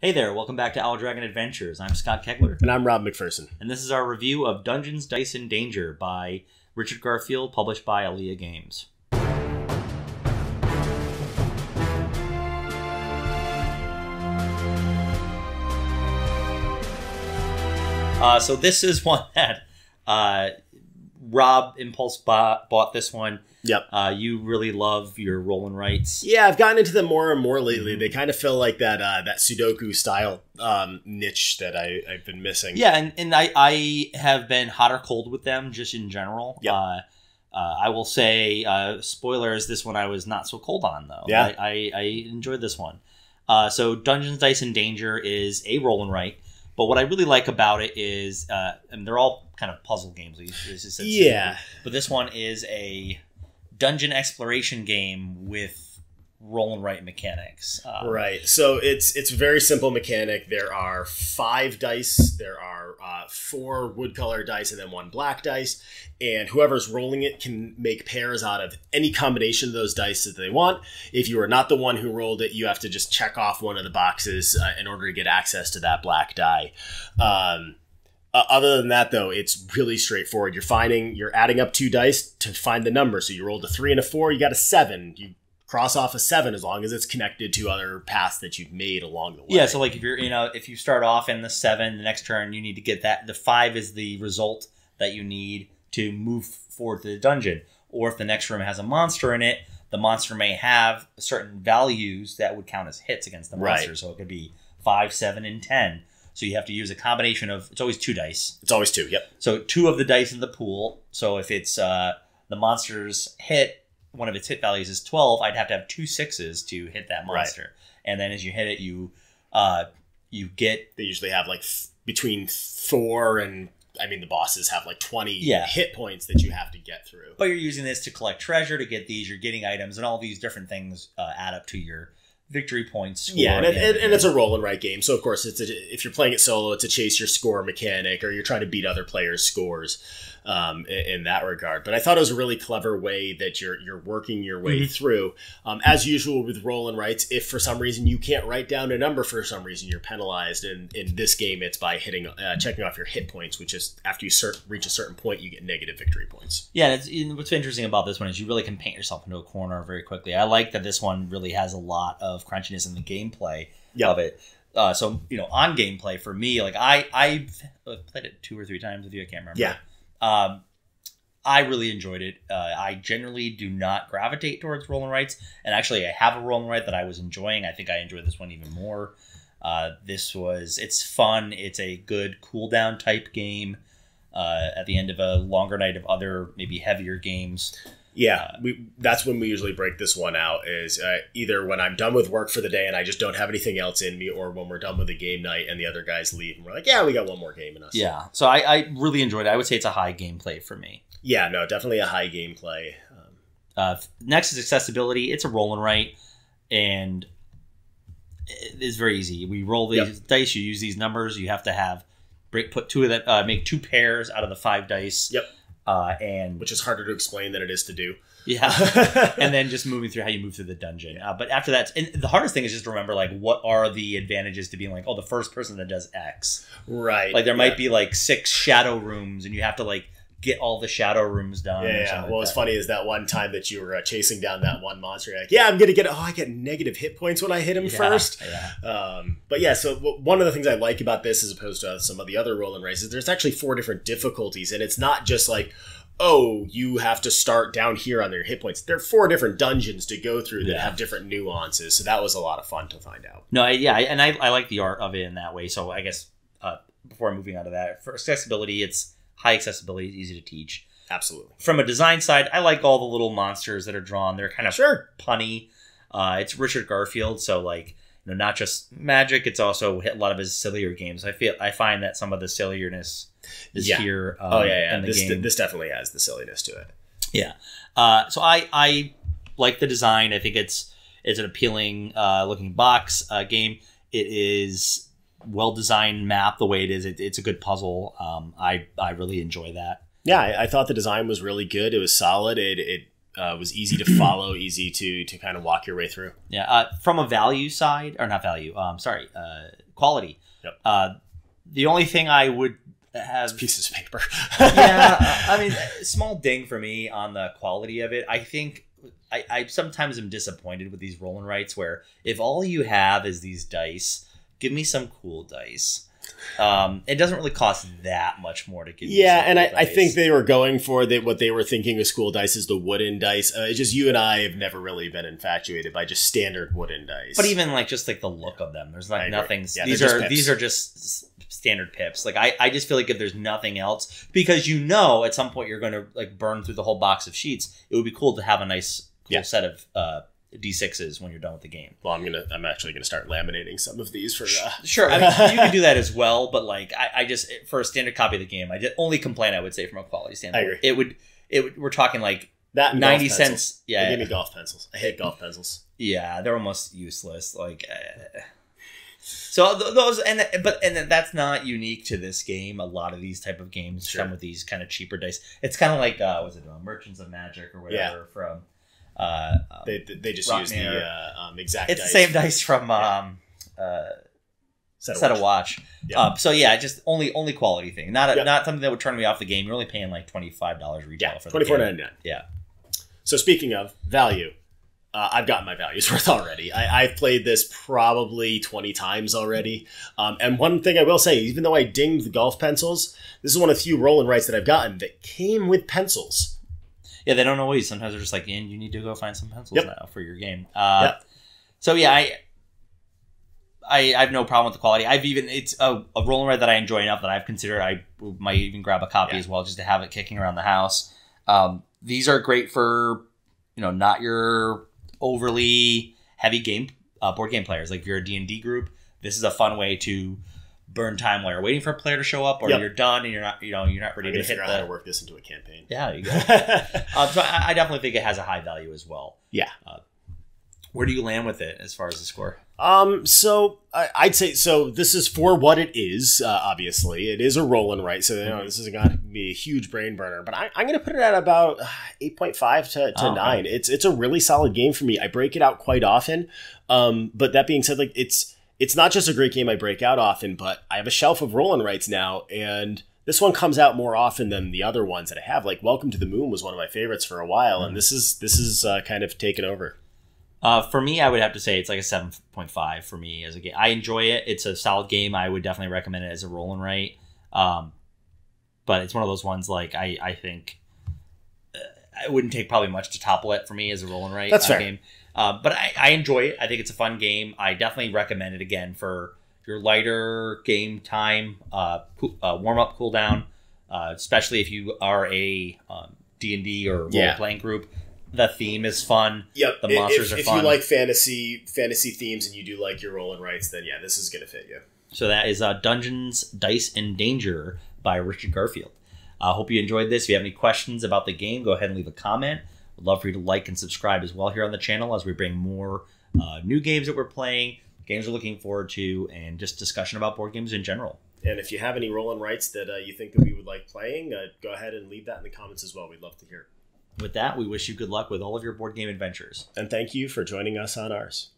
Hey there, welcome back to Owl Dragon Adventures. I'm Scott Kegler. And I'm Rob McPherson. And this is our review of Dungeons, Dice, and Danger by Richard Garfield, published by Alea Games. So this is one that Rob Impulse bought this one. Yep. You really love your roll and writes. Yeah, I've gotten into them more and more lately. They kind of feel like that Sudoku style niche that I've been missing. Yeah, and I have been hot or cold with them just in general. Yep. I will say, spoilers, this one I was not so cold on, though. Yeah. I enjoyed this one. So Dungeons, Dice, and Danger is a roll and write. But what I really like about it is, and they're all kind of puzzle games. Yeah. But this one is a dungeon exploration game with roll and write mechanics. Right. So it's a very simple mechanic. There are 5 dice. There are 4 wood color dice and then 1 black dice. And whoever's rolling it can make pairs out of any combination of those dice that they want. If you are not the one who rolled it, you have to just check off one of the boxes in order to get access to that black die. Other than that, though, it's really straightforward. You're adding up 2 dice to find the number. So you rolled a 3 and a 4, you got a 7. You cross off a 7 as long as it's connected to other paths that you've made along the way. Yeah, so like if you start off in the 7, the next turn you need to get that. The 5 is the result that you need to move forward to the dungeon. Or if the next room has a monster in it, the monster may have certain values that would count as hits against the monster. Right. So it could be 5, 7, and 10. So you have to use a combination of, it's always 2 dice. It's always 2, yep. So 2 of the dice in the pool. So if it's the monster's hit, one of its hit values is 12, I'd have to have 2 6s to hit that monster. Right. And then as you hit it, you get... They usually have like between 4 and... I mean, the bosses have like 20 hit points that you have to get through. But you're using this to collect treasure, to get these, you're getting items, and all these different things add up to your victory points score. Yeah, and it's a roll and write game. So, of course, if you're playing it solo, it's a chase your score mechanic, or you're trying to beat other players' scores in that regard. But I thought it was a really clever way that you're working your way through. As usual with roll and writes, if for some reason you can't write down a number for some reason, you're penalized. And in this game, it's by checking off your hit points, which is after you reach a certain point, you get negative victory points. Yeah, what's interesting about this one is you really can paint yourself into a corner very quickly. I like that this one really has a lot of crunchiness in the gameplay of it. So, on gameplay, for me, like I've played it 2 or 3 times with you. I can't remember. Yeah. I really enjoyed it. I generally do not gravitate towards roll and writes. And actually, I have a roll and write that I was enjoying. I think I enjoyed this one even more. It's fun. It's a good cool down type game at the end of a longer night of other, maybe heavier games. Yeah, that's when we usually break this one out, is either when I'm done with work for the day and I just don't have anything else in me, or when we're done with the game night and the other guys leave and we're like, yeah, we got one more game in us. Yeah, so I really enjoyed it. I would say it's a high gameplay for me. Yeah, no, definitely a high gameplay. Next is accessibility. It's a roll and write, and it's very easy. We roll these dice. You use these numbers. You have to put 2 of that. Make 2 pairs out of the 5 dice. Yep. And which is harder to explain than it is to do. Yeah. And then just moving through how you move through the dungeon. But after that, and the hardest thing is just to remember, like, what are the advantages to being like, oh, the first person that does X. Right. Like, there might be like 6 shadow rooms and you have to like get all the shadow rooms done. Yeah. Well, what's funny is that one time that you were chasing down that one monster, you're like, yeah, I'm going to get, I get negative hit points when I hit him first. Yeah. But yeah, so one of the things I like about this, as opposed to some of the other roll and writes, is there's actually 4 different difficulties. And it's not just like, oh, you have to start down here on their hit points. There are 4 different dungeons to go through that have different nuances. So that was a lot of fun to find out. No, I like the art of it in that way. So I guess before moving on to that, for accessibility, it's high accessibility, it's easy to teach. Absolutely. From a design side, I like all the little monsters that are drawn. They're kind of punny. It's Richard Garfield, so like, not just magic. It's also hit a lot of his sillier games. I find that some of the silliness is here. In the game. This definitely has the silliness to it. Yeah. So I like the design. I think it's an appealing looking box game. It is well-designed map the way it is. It's a good puzzle. I really enjoy that. Yeah, I thought the design was really good. It was solid. It was easy to follow, easy to kind of walk your way through. Yeah. From a value side, or not value, quality. Yep. The only thing I would have... It's pieces of paper. Yeah. I mean, small ding for me on the quality of it. I think I sometimes am disappointed with these roll and writes where if all you have is these dice, give me some cool dice. It doesn't really cost that much more to get. Yeah, and I think they were going for what they were thinking of school dice is the wooden dice. It's just you and I have never really been infatuated by just standard wooden dice. But even like the look of them, there's like nothing. Yeah, these are just standard pips. Like I just feel like if there's nothing else, because at some point you're going to like burn through the whole box of sheets, it would be cool to have a nice cool set of D6s when you're done with the game. Well, I'm actually gonna start laminating some of these for. Sure, I mean, you can do that as well, but like I just for a standard copy of the game, only complaint I would say from a quality standpoint. I agree. It would we're talking like that 90 cents. Yeah, give me golf pencils. I hate golf pencils. Yeah, they're almost useless. Like, so those but that's not unique to this game. A lot of these type of games come with these kind of cheaper dice. It's kind of like was it Merchants of Magic or whatever from. They just use the exact. It's dice. the same dice from Set a Watch. Yep. So yeah, just only quality thing. Not something that would turn me off the game. You're only paying like $25 retail for the game. $24.99. Yeah. So speaking of value, I've gotten my values worth already. I've played this probably 20 times already. And one thing I will say, even though I dinged the golf pencils, this is one of the few roll and writes that I've gotten that came with pencils. Yeah, they don't always. Sometimes they're just like, you need to go find some pencils now for your game. So yeah, I have no problem with the quality. It's a roll and write that I enjoy enough that I've considered I might even grab a copy as well just to have it kicking around the house. These are great for not your overly heavy board game players. Like if you're a D&D group, this is a fun way to burn time while you're waiting for a player to show up, or you're done and you're not ready to hit how to work this into a campaign. Yeah, there you go. So I definitely think it has a high value as well. Yeah. Where do you land with it as far as the score? So I'd say this is for what it is. Obviously, it is a roll and write, so this isn't going to be a huge brain burner. But I'm going to put it at about 8.5 to 9. It's a really solid game for me. I break it out quite often. But that being said, like it's not just a great game I break out often, but I have a shelf of roll and writes now, and this one comes out more often than the other ones that I have. Like Welcome to the Moon was one of my favorites for a while, and this is kind of taken over. For me, I would have to say it's like a 7.5 for me as a game. I enjoy it. It's a solid game. I would definitely recommend it as a roll and write. But it's one of those ones like I think it wouldn't take probably much to topple it for me as a roll and write game. But I enjoy it. I think it's a fun game. I definitely recommend it again for your lighter game time, warm-up, cool-down, especially if you are a D&D or role-playing group. The theme is fun. Yep. The monsters are fun. If you like fantasy themes and you do like your roll and writes, then yeah, this is going to fit you. So that is Dungeons, Dice, and Danger by Richard Garfield. I hope you enjoyed this. If you have any questions about the game, go ahead and leave a comment. We'd love for you to like and subscribe as well here on the channel as we bring more new games that we're playing, games we're looking forward to, and just discussion about board games in general. And if you have any roll and writes that you think that we would like playing, go ahead and leave that in the comments as well. We'd love to hear. With that, we wish you good luck with all of your board game adventures. And thank you for joining us on ours.